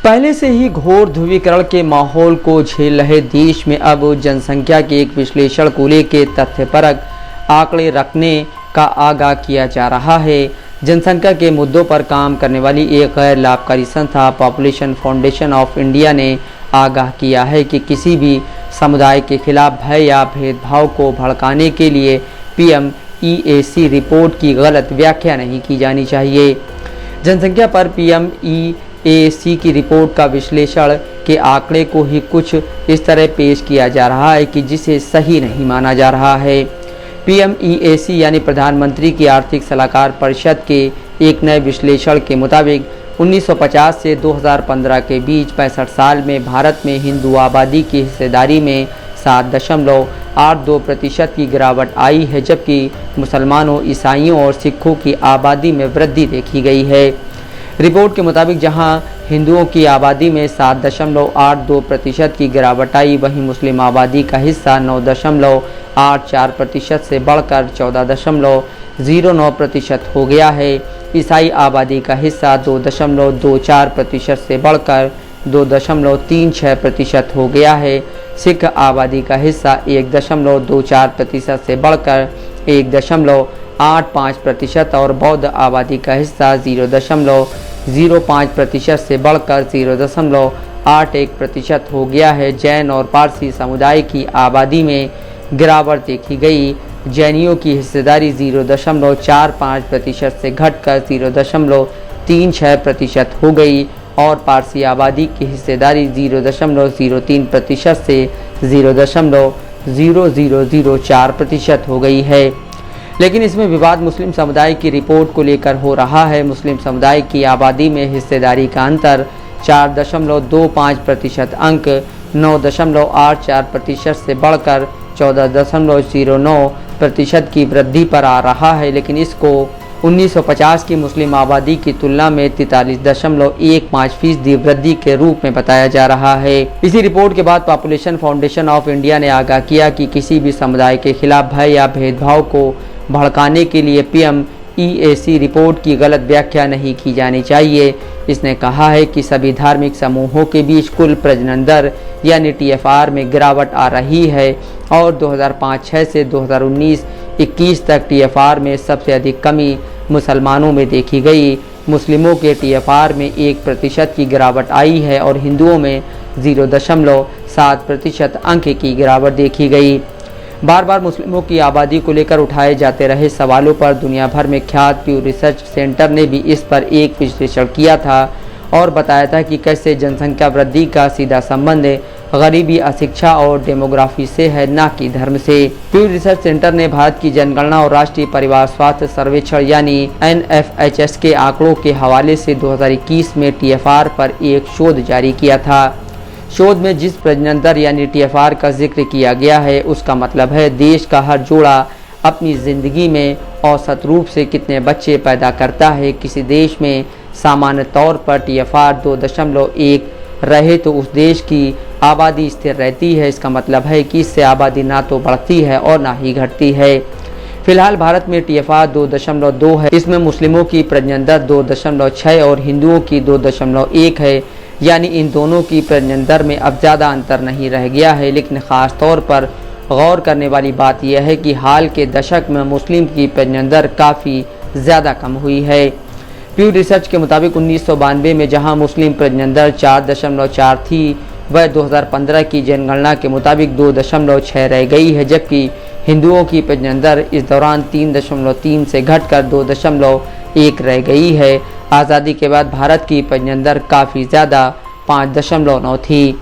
पहले से ही घोर ध्रुवीकरण के माहौल को झेल रहे देश में अब जनसंख्या के एक विश्लेषण को लेकर तथ्यपरक आंकड़े रखने का आगाह किया जा रहा है। जनसंख्या के मुद्दों पर काम करने वाली एक गैर लाभकारी संस्था पॉपुलेशन फाउंडेशन ऑफ इंडिया ने आगाह किया है कि किसी भी समुदाय के खिलाफ भय या भेदभाव को भड़काने के लिए PMEAC रिपोर्ट की गलत व्याख्या नहीं की जानी चाहिए। जनसंख्या पर PMEAC की रिपोर्ट का विश्लेषण के आंकड़े को ही कुछ इस तरह पेश किया जा रहा है कि जिसे सही नहीं माना जा रहा है। PMEAC यानी प्रधानमंत्री की आर्थिक सलाहकार परिषद के एक नए विश्लेषण के मुताबिक 1950 से 2015 के बीच 65 साल में भारत में हिंदू आबादी की हिस्सेदारी में 7.82% की गिरावट आई है, जबकि मुसलमानों, ईसाइयों और सिखों की आबादी में वृद्धि देखी गई है। रिपोर्ट के मुताबिक जहां हिंदुओं की आबादी में 7.82% की गिरावट आई, वहीं मुस्लिम आबादी का हिस्सा 9.84% से बढ़कर 14.09% हो गया है। ईसाई आबादी का हिस्सा 2.24% से बढ़कर 2.36% हो गया है। सिख आबादी का हिस्सा 1.24% से बढ़कर 1.85% और बौद्ध आबादी का हिस्सा 0.05% से बढ़कर 0.81% हो गया है। जैन और पारसी समुदाय की आबादी में गिरावट देखी गई। जैनियों की हिस्सेदारी 0.45% से घटकर 0.36% हो गई और पारसी आबादी की हिस्सेदारी 0.03% से 0.0004% हो गई है। लेकिन इसमें विवाद मुस्लिम समुदाय की रिपोर्ट को लेकर हो रहा है। मुस्लिम समुदाय की आबादी में हिस्सेदारी का अंतर 4.25% अंक 9.84% से बढ़कर 14.09% की वृद्धि पर आ रहा है, लेकिन इसको 1950 की मुस्लिम आबादी की तुलना में 43.15% वृद्धि के रूप में बताया जा रहा है। इसी रिपोर्ट के बाद पॉपुलेशन फाउंडेशन ऑफ इंडिया ने आगाह किया कि किसी भी समुदाय के खिलाफ भय या भेदभाव को भड़काने के लिए PMEAC रिपोर्ट की गलत व्याख्या नहीं की जानी चाहिए। इसने कहा है कि सभी धार्मिक समूहों के बीच कुल प्रजनन दर यानी TFR में गिरावट आ रही है और 2005-06 से 2019-21 तक TFR में सबसे अधिक कमी मुसलमानों में देखी गई। मुस्लिमों के TFR में 1% की गिरावट आई है और हिंदुओं में 0.7% अंक की गिरावट देखी गई। बार बार मुस्लिमों की आबादी को लेकर उठाए जाते रहे सवालों पर दुनिया भर में ख्यात प्यू रिसर्च सेंटर ने भी इस पर एक विश्लेषण किया था और बताया था कि कैसे जनसंख्या वृद्धि का सीधा संबंध गरीबी, अशिक्षा और डेमोग्राफी से है, न कि धर्म से। प्यू रिसर्च सेंटर ने भारत की जनगणना और राष्ट्रीय परिवार स्वास्थ्य सर्वेक्षण यानी NFHS के आंकड़ों के हवाले से 2021 में TFR पर एक शोध जारी किया था। शोध में जिस प्रजनन दर यानी TFR का जिक्र किया गया है, उसका मतलब है देश का हर जोड़ा अपनी ज़िंदगी में औसत रूप से कितने बच्चे पैदा करता है। किसी देश में सामान्य तौर पर TFR 2.1 रहे तो उस देश की आबादी स्थिर रहती है। इसका मतलब है कि इससे आबादी ना तो बढ़ती है और ना ही घटती है। फिलहाल भारत में TFR 2.2 है। इसमें मुस्लिमों की प्रजनन दर 2.6 और हिंदुओं की 2.1 है, यानी इन दोनों की प्रजनन दर में अब ज़्यादा अंतर नहीं रह गया है। लेकिन ख़ास तौर पर गौर करने वाली बात यह है कि हाल के दशक में मुस्लिम की प्रजनन दर काफ़ी ज़्यादा कम हुई है। प्यू रिसर्च के मुताबिक 1992 में जहां मुस्लिम प्रजनन दर 4.4 थी, वह 2015 की जनगणना के मुताबिक 2.6 रह गई है, जबकि हिंदुओं की प्रजनन दर इस दौरान 3.3 से घटकर 2.1 रह गई है। आज़ादी के बाद भारत की प्रजनन दर काफ़ी ज़्यादा 5.9 थी।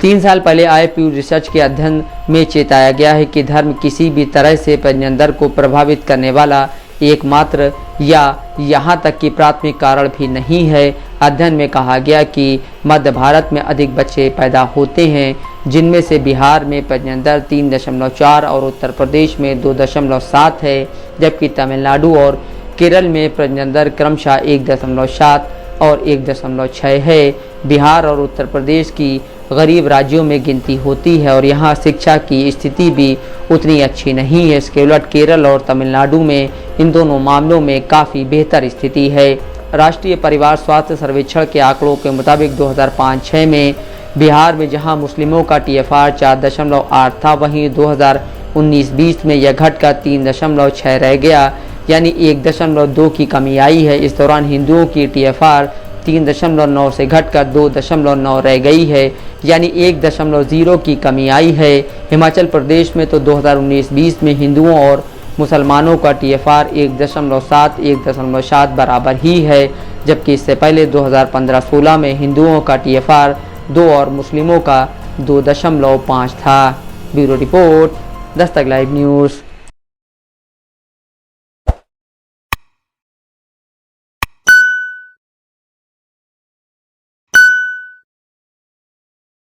3 साल पहले आए प्यू रिसर्च के अध्ययन में चेताया गया है कि धर्म किसी भी तरह से प्रजनन दर को प्रभावित करने वाला एकमात्र या यहाँ तक कि प्राथमिक कारण भी नहीं है। अध्ययन में कहा गया कि मध्य भारत में अधिक बच्चे पैदा होते हैं, जिनमें से बिहार में प्रजनन दर 3.4 और उत्तर प्रदेश में 2.7 है, जबकि तमिलनाडु और केरल में प्रजनन दर क्रमशः 1.7 और 1.6 है। बिहार और उत्तर प्रदेश की गरीब राज्यों में गिनती होती है और यहाँ शिक्षा की स्थिति भी उतनी अच्छी नहीं है। इसके उलट केरल और तमिलनाडु में इन दोनों मामलों में काफ़ी बेहतर स्थिति है। राष्ट्रीय परिवार स्वास्थ्य सर्वेक्षण के आंकड़ों के मुताबिक 2005-06 में बिहार में जहां मुस्लिमों का TFR 4.8 था, वहीं 2019-20 में यह घटकर 3.6 रह गया, यानी 1.2 की कमी आई है। इस दौरान हिंदुओं की TFR 3.9 से घटकर 2.9 रह गई है, यानी 1.0 की कमी आई है। हिमाचल प्रदेश में तो 2019-20 में हिंदुओं और मुसलमानों का TFR 1.7 बराबर ही है, जबकि इससे पहले 2015-16 में हिंदुओं का TFR 2 और मुस्लिमों का 2.5 था। Bureau report, Dastak live news.